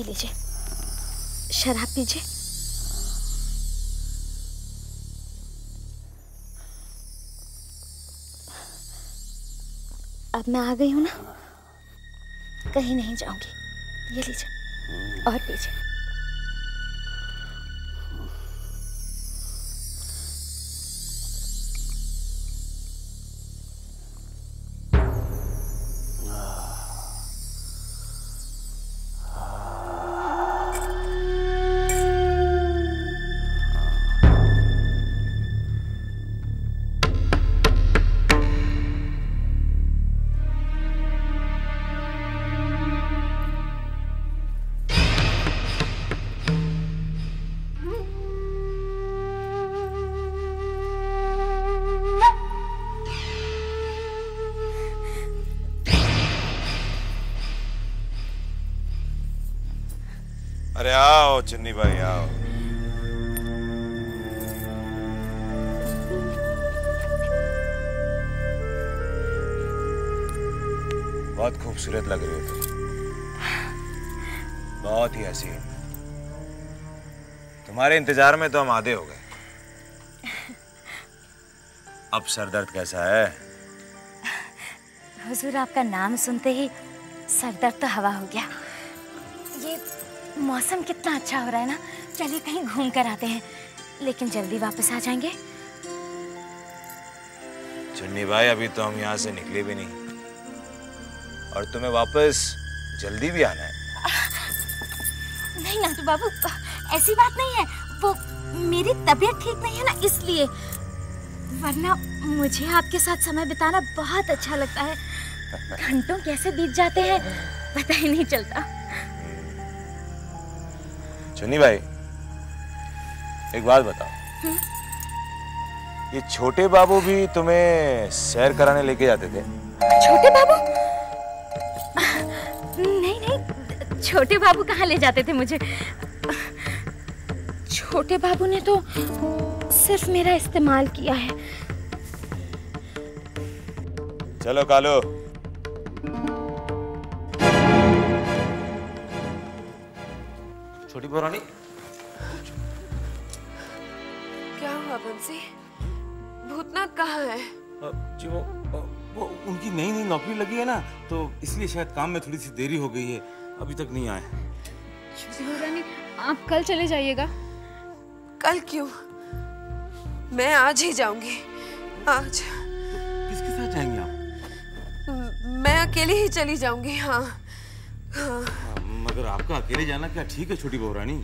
लीजिए, शराब पीजिए। अब मैं आ गई हूं ना, कहीं नहीं जाऊंगी। ये लीजिए और पीजिए। अरे आओ चन्नी भाई आओ। बहुत खूबसूरत लग रही हो तुम, बहुत ही हसीन। तुम्हारे इंतजार में तो हम आधे हो गए। अब सर दर्द कैसा है? हुजूर, आपका नाम सुनते ही सर दर्द तो हवा हो गया। ये मौसम कितना अच्छा हो रहा है ना, चलिए कहीं घूम कर आते हैं, लेकिन जल्दी वापस आ जाएंगे। चन्नी भाई अभी तो हम यहाँ से निकले भी नहीं और तुम्हें वापस जल्दी भी आना है। नहीं नाटू बाबू, ऐसी बात नहीं है। वो मेरी तबीयत ठीक नहीं है ना, इसलिए। वरना मुझे आपके साथ समय बिताना बहुत अच्छा लगता है। घंटों कैसे बीत जाते हैं पता ही नहीं चलता। चन्नी भाई एक बात बताओ, ये छोटे बाबू भी तुम्हें सैर कराने लेके जाते थे? छोटे बाबू? नहीं नहीं, छोटे बाबू कहाँ ले जाते थे मुझे। छोटे बाबू ने तो सिर्फ मेरा इस्तेमाल किया है। चलो कालो। छोटी पुरानी, क्या हुआ बंसी? भूतनाथ कहाँ है? जी वो उनकी नई नई नौकरी लगी है ना, तो इसलिए शायद काम में थोड़ी सी देरी हो गई है, अभी तक नहीं आए। छोटी पुरानी, आप कल चले जाइएगा। कल क्यों? मैं आज ही जाऊंगी। आज। तो किसके साथ जाएंगे आप? मैं अकेली ही चली जाऊंगी। हाँ हाँ। मगर आपका अकेले जाना क्या ठीक है छोटी बहुरानी?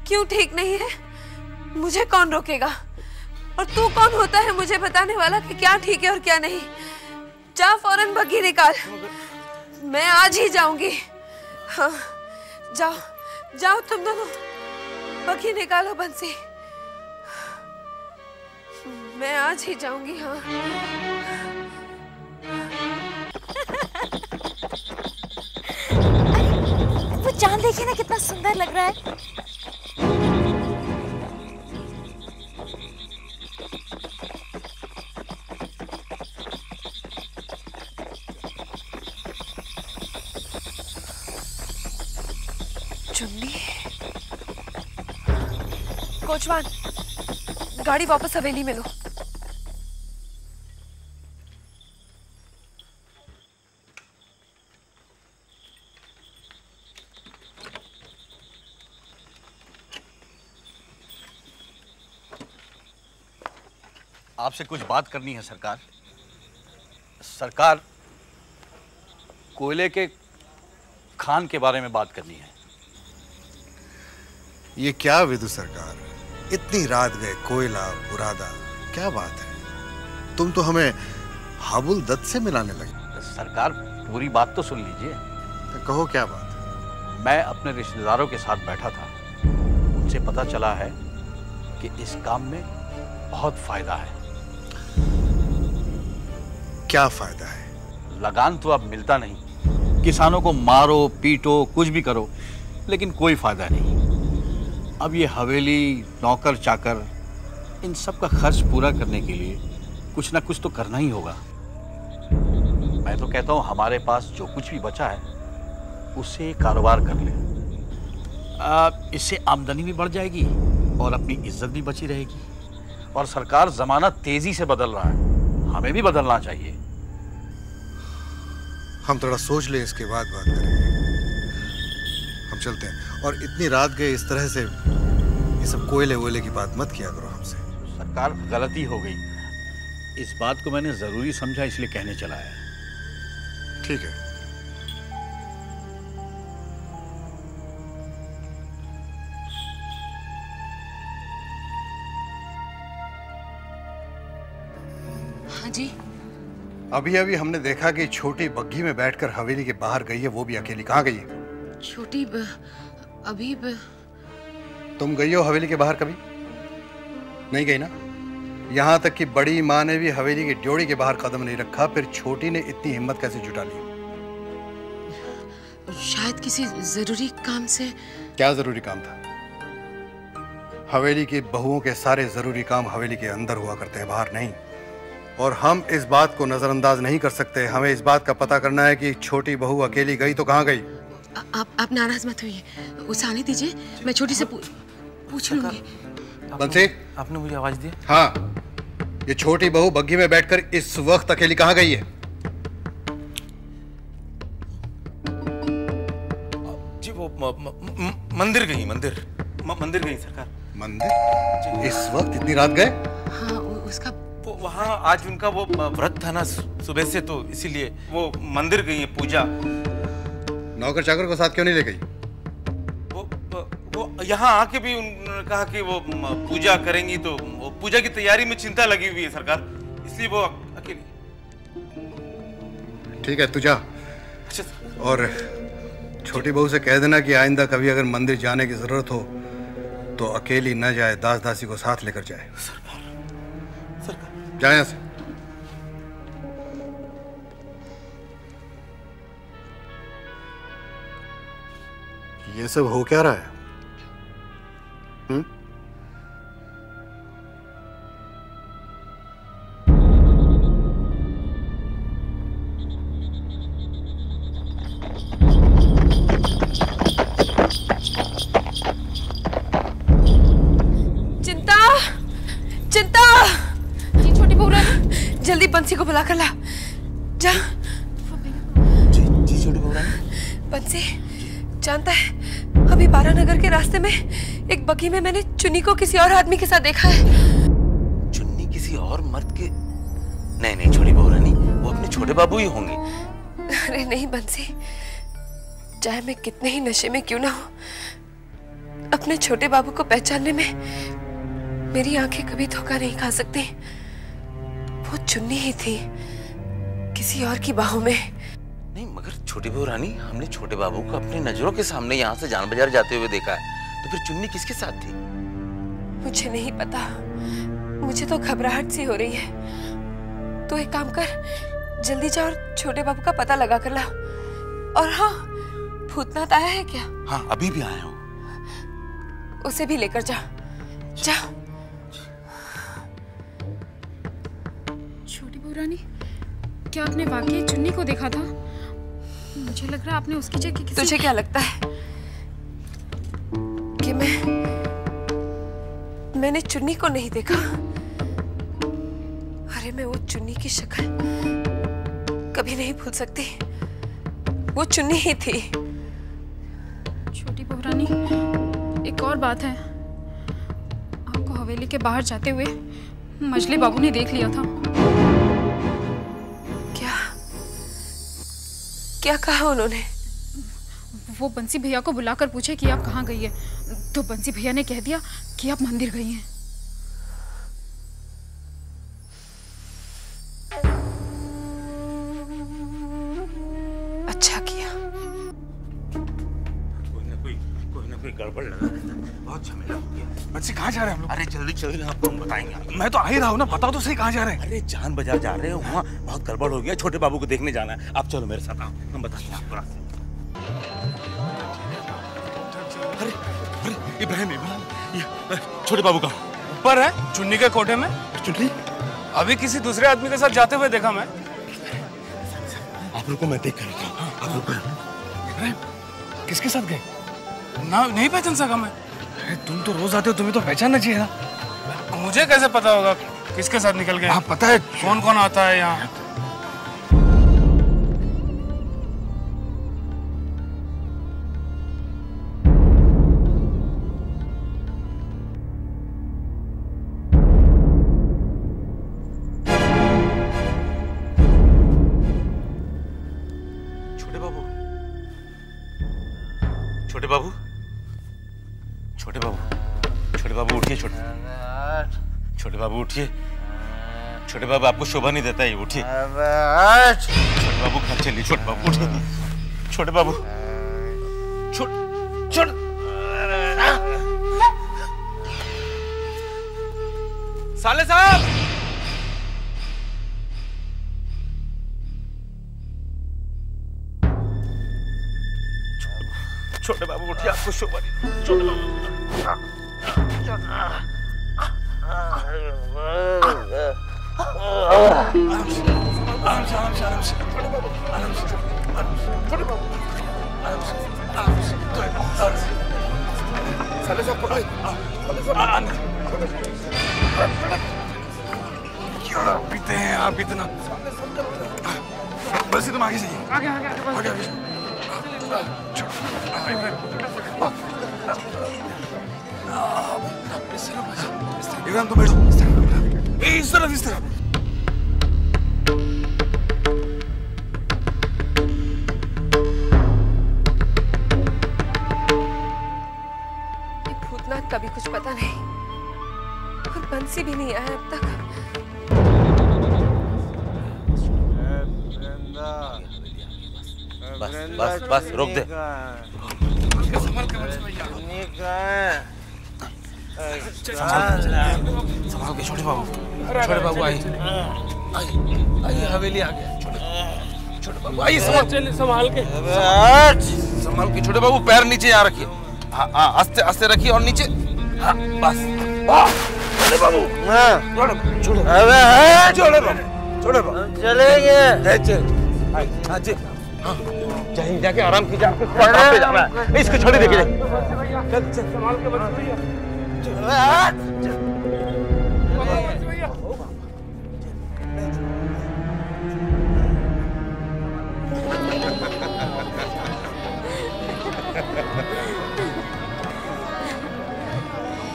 क्यों ठीक नहीं है? मुझे कौन रोकेगा? और तू कौन होता है मुझे बताने वाला कि क्या ठीक है और क्या नहीं? जा फौरन बग्घी निकाल। मैं आज ही जाऊंगी। हाँ जाओ जाओ तुम दोनों, बग्घी निकालो बंसी। मैं आज ही जाऊंगी। हाँ वो चांद देखिए ना, कितना सुंदर लग रहा है। चुन्नी, कोचवान, गाड़ी वापस हवेली में लो। आपसे कुछ बात करनी है सरकार। सरकार, कोयले के खान के बारे में बात करनी है। ये क्या विदु सरकार, इतनी रात गए कोयला बुरादा, क्या बात है? तुम तो हमें हाबुल दत्त से मिलाने लगे। सरकार पूरी बात तो सुन लीजिए। तो कहो क्या बात है? मैं अपने रिश्तेदारों के साथ बैठा था, उनसे पता चला है कि इस काम में बहुत फायदा है। क्या फायदा है? लगान तो अब मिलता नहीं, किसानों को मारो पीटो कुछ भी करो, लेकिन कोई फायदा नहीं। अब ये हवेली, नौकर चाकर, इन सब का खर्च पूरा करने के लिए कुछ ना कुछ तो करना ही होगा। मैं तो कहता हूँ हमारे पास जो कुछ भी बचा है उससे कारोबार कर ले। इससे आमदनी भी बढ़ जाएगी और अपनी इज्जत भी बची रहेगी। और सरकार जमाना तेजी से बदल रहा है, हमें भी बदलना चाहिए। हम थोड़ा सोच लें, इसके बाद बात करेंगे। हम चलते हैं। और इतनी रात गए इस तरह से ये सब कोयले वोयले की बात मत किया करो हमसे। सरकार, गलती हो गई, इस बात को मैंने जरूरी समझा इसलिए कहने चला है। ठीक है। हाँ जी। अभी अभी हमने देखा कि छोटी बग्घी में बैठकर हवेली के बाहर गई है, वो भी अकेली। कहाँ गई है? तुम गई हो हवेली के बाहर कभी? नहीं गई ना? यहाँ तक कि बड़ी माँ ने भी हवेली की ड्योढ़ी के बाहर कदम नहीं रखा, फिर छोटी ने इतनी हिम्मत कैसे जुटा ली? शायद किसी जरूरी काम से। क्या जरूरी काम था? हवेली की बहुओं के सारे जरूरी काम हवेली के अंदर हुआ करते हैं, बाहर नहीं। और हम इस बात को नजरअंदाज नहीं कर सकते। हमें इस बात का पता करना है कि छोटी बहू अकेली गई तो कहाँ गई। आप नाराज मत होइए, उसे आने दीजिए, मैं छोटी से पूछ लूंगी। बंसी, आपने मुझे आवाज दी? हाँ, ये छोटी बहू बग्घी में बैठकर इस वक्त अकेली कहाँ गई है? जी वो मंदिर गई। मंदिर गई सरकार। मंदिर? इस वक्त इतनी रात गए? हाँ, उसका वहाँ आज उनका वो व्रत था ना सुबह से, तो इसीलिए वो मंदिर गई है पूजा। नौकर चाकर को साथ क्यों नहीं ले गई? वो यहाँ आके भी उन्होंने कहा कि वो पूजा करेंगी, तो वो पूजा की तैयारी में चिंता लगी हुई है सरकार, इसलिए वो अकेली। ठीक है, तू जा। अच्छा। और छोटी बहू से कह देना कि आइंदा कभी अगर मंदिर जाने की जरूरत हो तो अकेली न जाए, दास दासी को साथ लेकर जाए। सरकार जाए यहाँ से। ये सब हो क्या रहा है? जल्दी बंसी को बुला कर ला। जा। जी छोटी बहू रानी। बंसी जानता है, अभी बारानगर के रास्ते में एक बग्घी में मैंने चुन्नी को किसी और आदमी के साथ देखा है। चुन्नी किसी और मर्द के? नहीं छोटी बहू रानी, वो अपने छोटे बाबू ही होंगे। अरे नहीं बंसी, चाहे मैं कितने ही नशे में क्यों ना हो, अपने छोटे बाबू को पहचानने में मेरी आंखें कभी धोखा नहीं खा सकती। वो चुन्नी ही थी, किसी और की बाहों में नहीं। मगर छोटी बहू रानी, हमने छोटे बाबू को अपनी नजरों के सामने यहाँ से जान बाजार जाते हुए देखा है, तो फिर चुन्नी किसके साथ थी? मुझे नहीं पता, मुझे तो घबराहट सी हो रही है। तो एक काम कर, जल्दी जा और छोटे बाबू का पता लगा कर ला। और हाँ, भूतनाथ आया है क्या? हाँ, अभी भी आया हूँ। उसे भी लेकर जा। जा। छोटी बहू रानी, क्या आपने वाकई चुन्नी को देखा था? मुझे लग रहा है आपने उसकी जगह किसी... तुझे क्या लगता है कि मैंने चुन्नी को नहीं देखा? अरे मैं वो चुन्नी की शक्ल कभी नहीं भूल सकती। वो चुन्नी ही थी। छोटी बहू रानी, एक और बात है, आपको हवेली के बाहर जाते हुए मजले बाबू ने देख लिया था। क्या कहा उन्होंने? वो बंसी भैया को बुलाकर पूछे कि आप कहाँ गई है, तो बंसी भैया ने कह दिया कि आप मंदिर गई हैं। अच्छा किया। कोई ना कोई गड़बड़ लगा रहता है, बहुत झमेला हो गया। बच्चे कहाँ जा रहे हैं हम लोग? अरे जल्दी चलिए, आपको हम बताएंगे। मैं तो आ ही रहा हूँ ना, बताओ तो सही कहाँ जा रहे हैं? अरे जान बाजार जा रहे हो, वहाँ बहुत गड़बड़ हो गया, छोटे बाबू को देखने जाना है। आप चलो मेरे साथ, आओ, हम बताते हैं आपको रास्ते। अरे इब्राहिम, ये छोटे बाबू कहाँ? ऊपर है, चुन्नी के कोठे में। चुन्नी? अभी किसी दूसरे आदमी के साथ जाते हुए देखा मैं। आप रुको, मैं देख कर आता हूँ। आप रुको। किसके साथ गए? ना नहीं पहचान सका मैं। अरे तुम तो रोज आते हो, तुम्हें तो पहचानना चाहिए ना। मुझे कैसे पता होगा किसके साथ निकल गए? हाँ पता है कौन कौन आता है यहाँ। छोटे बाबू, छोटे बाबू, छोटे बाबू, छोटे बाबू उठिए। छोटे बाबू उठिए। छोटे बाबू आपको शोभा नहीं देता है, उठिए। छोटे बाबू घर चलिए। छोटे बाबू उठिए। छोटे बाबू, छोटे साले साहब, छोटे बाबू उठिए, आपको शोभा नहीं। छोटे बाबू, पीते हैं आप इतना? बस तुम आगे जाइए। आगे आगे आगे आगे। इधर तो बैठो। इस तरफ इस तरफ। भूतनाथ का भी कुछ पता नहीं और बंसी भी नहीं आया अब तक। बस बस बस रोक दे। संभाल के छोटे बाबू। छोटे बाबू आइए हवेली आ गया। छोटे बाबू आइए, संभाल के छोटे बाबू। पैर नीचे यहाँ रखिए। हाँ हाँ, आस्ते आस्ते रखिए और नीचे। हाँ बस। छोटे बाबू छोटे बाबू चलेंगे। हाँ जाके आराम कीजिए। आपको जाना है, इसको छोड़े देखे जाए। संभाल के बच भैया।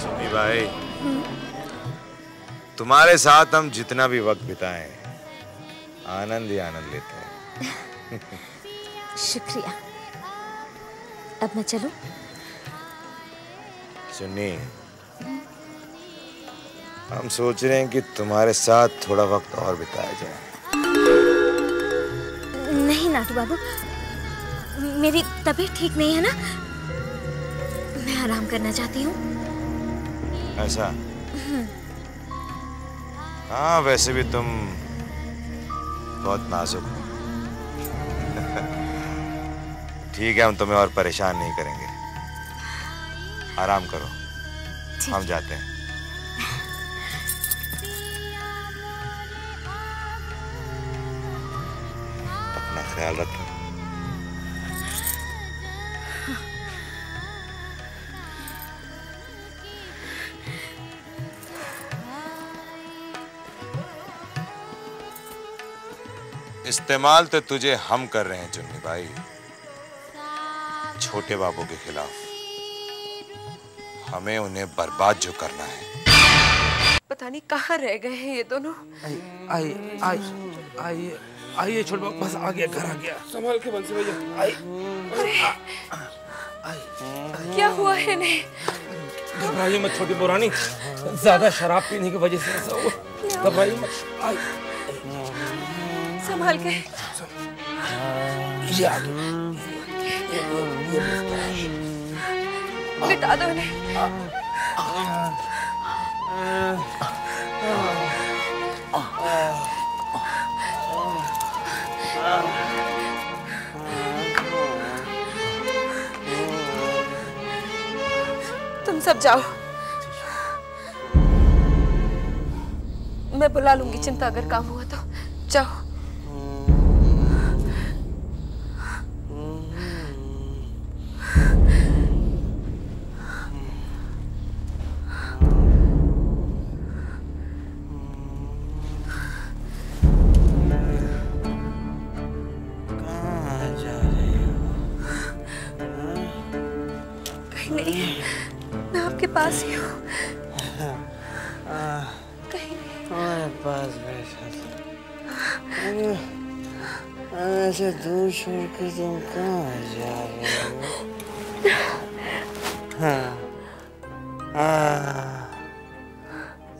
चुन्नी भाई, तुम्हारे साथ हम जितना भी वक्त बिताएं आनंद ही आनंद लेते हैं। शुक्रिया। अब मैं चलूं? सुन्नी, हम सोच रहे हैं कि तुम्हारे साथ थोड़ा वक्त और बिताया जाए। नहीं नाटू बाबू, मेरी तबीयत ठीक नहीं है ना, मैं आराम करना चाहती हूँ। ऐसा? हाँ, वैसे भी तुम बहुत नाजुक हो। ठीक है, हम तुम्हें और परेशान नहीं करेंगे। आराम करो, हम जाते हैं। अपना ख्याल रखना। इस्तेमाल तो तुझे हम कर रहे हैं चुन्नी भाई, छोटे बाबू के खिलाफ। हमें उन्हें बर्बाद जो करना है। पता नहीं कहाँ रह गए हैं ये दोनों। आइए आइए आइए छोटे बाबू, बस आ गया, घर आ गया। संभाल के बंसी भैया। क्या हुआ है इन्हें? घबराइए मत छोटी पुरानी, ज्यादा शराब पीने की वजह से ऐसा हुआ। घबराइए मत। संभाल के। ये आ गया। लिटा दो इन्हें। तुम सब जाओ, मैं बुला लूंगी चिंता अगर काम हुआ तो। जाओ। कहीं नहीं, मैं आपके पास ही हूँ। कहीं नहीं। हमारे पास बैठा ऐसे दूर छोड़ के तुम कहाँ जा रहे हो?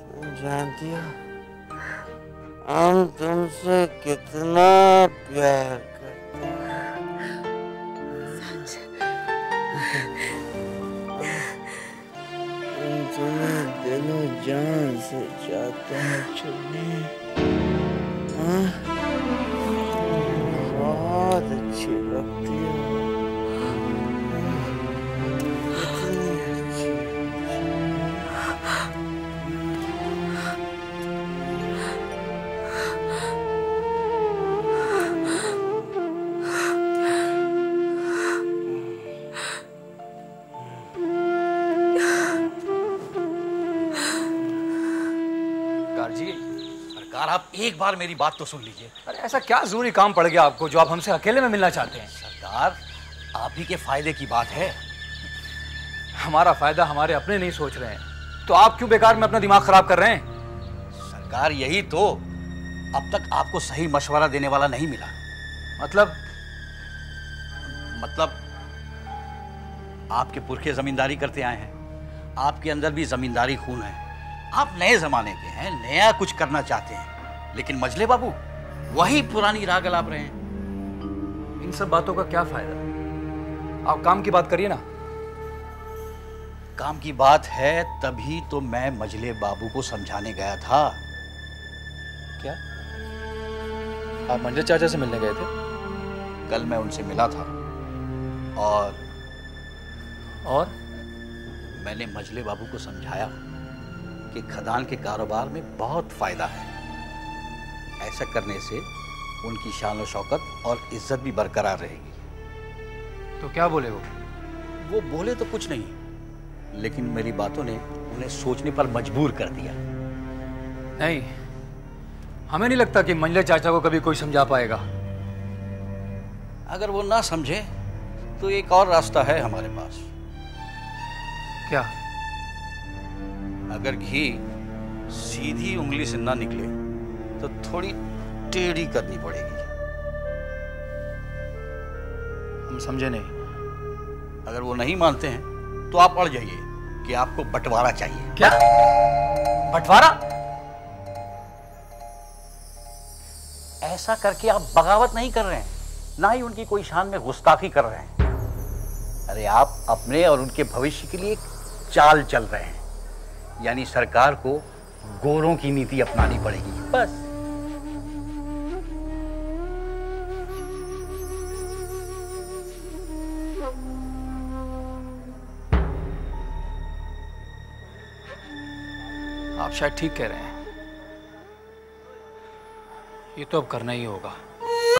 तुम जानती हो हम तुमसे कितना प्यार करते हैं। हम तुम्हें दिलो जान से चाहते हैं चुन्नी। बहुत अच्छी लगती है, इतनी अच्छी। सरकार जी, सरकार आप एक बार मेरी बात तो सुन लीजिए। अरे ऐसा क्या जरूरी काम पड़ गया आपको जो आप हमसे अकेले में मिलना चाहते हैं? सरकार, आप ही के फायदे की बात है। हमारा फायदा हमारे अपने नहीं सोच रहे हैं तो आप क्यों बेकार में अपना दिमाग खराब कर रहे हैं? सरकार, यही तो, अब तक आपको सही मशवरा देने वाला नहीं मिला। मतलब आपके पुरखे जमींदारी करते आए हैं, आपके अंदर भी जमींदारी खून है। आप नए जमाने के हैं, नया कुछ करना चाहते हैं, लेकिन मजले बाबू वही पुरानी राग अलाप रहे हैं। इन सब बातों का क्या फायदा? आप काम की बात करिए ना। काम की बात है तभी तो मैं मजले बाबू को समझाने गया था। क्या आप मंजर चाचा से मिलने गए थे? कल मैं उनसे मिला था और मैंने मजले बाबू को समझाया कि खदान के कारोबार में बहुत फायदा है। ऐसा करने से उनकी शान और शौकत और इज्जत भी बरकरार रहेगी। तो क्या बोले वो? वो बोले तो कुछ नहीं, लेकिन मेरी बातों ने उन्हें सोचने पर मजबूर कर दिया। नहीं, हमें नहीं लगता कि मंजर चाचा को कभी कोई समझा पाएगा। अगर वो ना समझे तो एक और रास्ता है हमारे पास। क्या? अगर घी सीधी उंगली से ना निकले तो थोड़ी टेढ़ी करनी पड़ेगी। हम समझे नहीं। अगर वो नहीं मानते हैं तो आप अड़ जाइए कि आपको बंटवारा चाहिए। क्या? बंटवारा? ऐसा करके आप बगावत नहीं कर रहे हैं, ना ही उनकी कोई शान में गुस्ताखी कर रहे हैं। अरे आप अपने और उनके भविष्य के लिए एक चाल चल रहे हैं, यानी सरकार को गोरों की नीति अपनानी पड़ेगी, बस। आप शायद ठीक कह रहे हैं। ये तो अब करना ही होगा।